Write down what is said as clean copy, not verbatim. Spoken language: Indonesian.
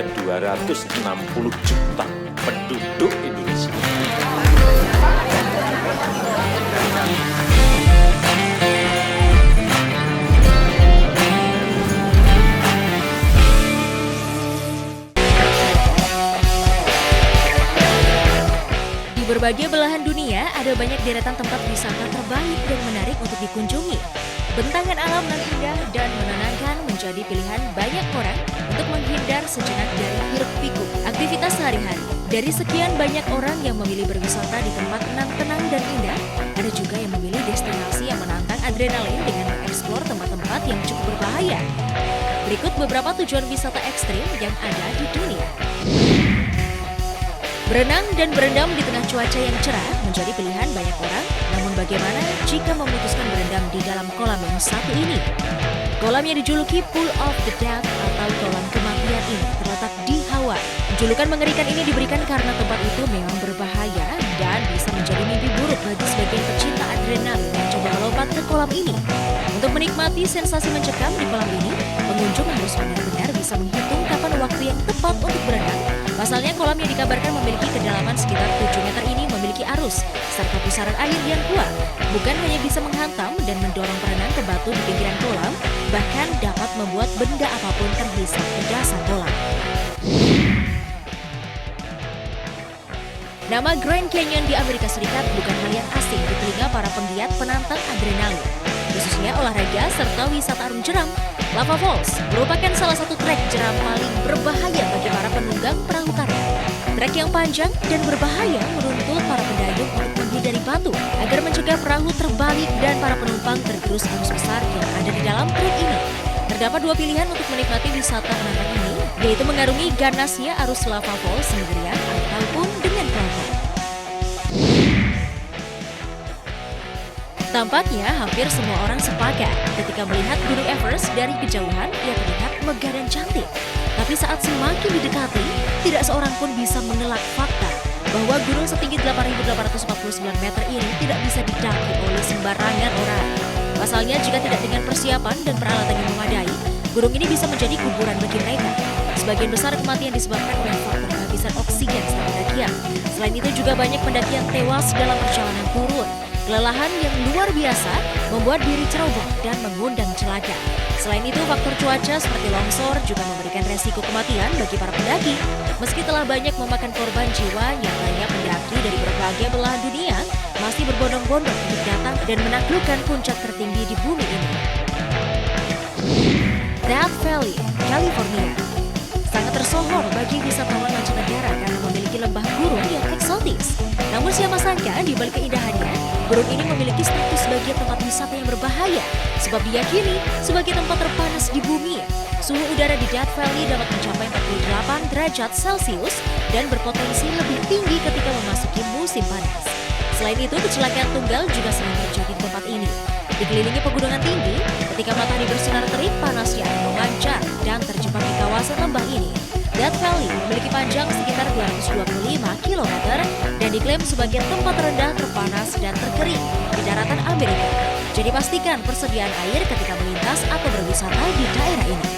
ada 260 juta penduduk Indonesia. Di berbagai belahan dunia, ada banyak deretan tempat wisata terbaik dan menarik untuk dikunjungi. Bentangan alam nan indah dan menenangkan menjadi pilihan banyak orang untuk menghindar sejenak dari hiruk-pikuk aktivitas sehari-hari. Dari sekian banyak orang yang memilih berwisata di tempat tenang dan indah, ada juga yang memilih destinasi yang menantang adrenalin dengan mengeksplor tempat-tempat yang cukup berbahaya. Berikut beberapa tujuan wisata ekstrim yang ada di dunia. Berenang dan berendam di tengah cuaca yang cerah menjadi pilihan banyak orang, namun bagaimana jika memutuskan berendam di dalam kolam yang satu ini? Kolam yang dijuluki Pool of the Dead atau kolam kematian ini terletak di Hawaii. Julukan mengerikan ini diberikan karena tempat itu memang berbahaya dan bisa menjadi mimpi buruk bagi sebagian pecinta adrenalin yang coba melompat ke kolam ini. Untuk menikmati sensasi mencekam di kolam ini, pengunjung harus benar-benar bisa menghitung kapan waktu yang tepat untuk berenang. Pasalnya kolam yang dikabarkan memiliki kedalaman sekitar 7 meter ini memiliki arus serta pusaran air yang kuat. Bukan hanya bisa menghantam dan mendorong perenang ke batu di pinggiran kolam, bahkan dapat membuat benda apapun terhisap di dasar kolam. Nama Grand Canyon di Amerika Serikat bukan hal yang asing di telinga para penggiat penantang adrenalin, khususnya olahraga serta wisata arung jeram. Lava Falls merupakan salah satu trek jeram paling berbahaya bagi para penunggang perahu karet. Trek yang panjang dan berbahaya menuntut para pendayung untuk menghindari batu agar mencegah perahu terbalik dan para penumpang tergerus arus besar yang ada di dalam trek ini. Terdapat dua pilihan untuk menikmati wisata penantang ini, yaitu mengarungi ganasnya arus Lava Falls sendirian ataupun dengan kelompok. Tampaknya hampir semua orang sepakat ketika melihat Gunung Everest dari kejauhan ia terlihat megah dan cantik. Tapi saat semakin didekati, tidak seorang pun bisa mengelak fakta bahwa gunung setinggi 8.849 meter ini tidak bisa didaki oleh sembarangan orang. Pasalnya jika tidak dengan persiapan dan peralatan yang memadai, gunung ini bisa menjadi kuburan bagi mereka. Sebagian besar kematian disebabkan oleh faktor kehabisan oksigen saat pendakian. Selain itu juga banyak pendaki yang tewas dalam perjalanan turun. Kelelahan yang luar biasa membuat diri ceroboh dan mengundang celaka. Selain itu, faktor cuaca seperti longsor juga memberikan resiko kematian bagi para pendaki. Meski telah banyak memakan korban jiwa, nyatanya pendaki dari berbagai belahan dunia masih berbondong-bondong untuk datang dan menaklukkan puncak tertinggi di bumi ini. Death Valley, California sangat tersohor bagi wisatawan mancanegara karena memiliki lembah gurun yang eksotis. Namun siapa sangka di balik keindahannya, gunung ini memiliki status sebagai tempat wisata yang berbahaya sebab diyakini sebagai tempat terpanas di bumi. Suhu udara di Death Valley dapat mencapai 48 derajat Celcius dan berpotensi lebih tinggi ketika memasuki musim panas. Selain itu, kecelakaan tunggal juga sering terjadi di tempat ini. Dikelilingi pegunungan tinggi, ketika matahari bersinar terik, panasnya akan memancar dan terjebak di kawasan lembah ini. Death Valley memiliki panjang sekitar 225 km dan diklaim sebagai tempat terendah, terpanas, dan terkering di daratan Amerika. Jadi pastikan persediaan air ketika melintas atau berwisata di daerah ini.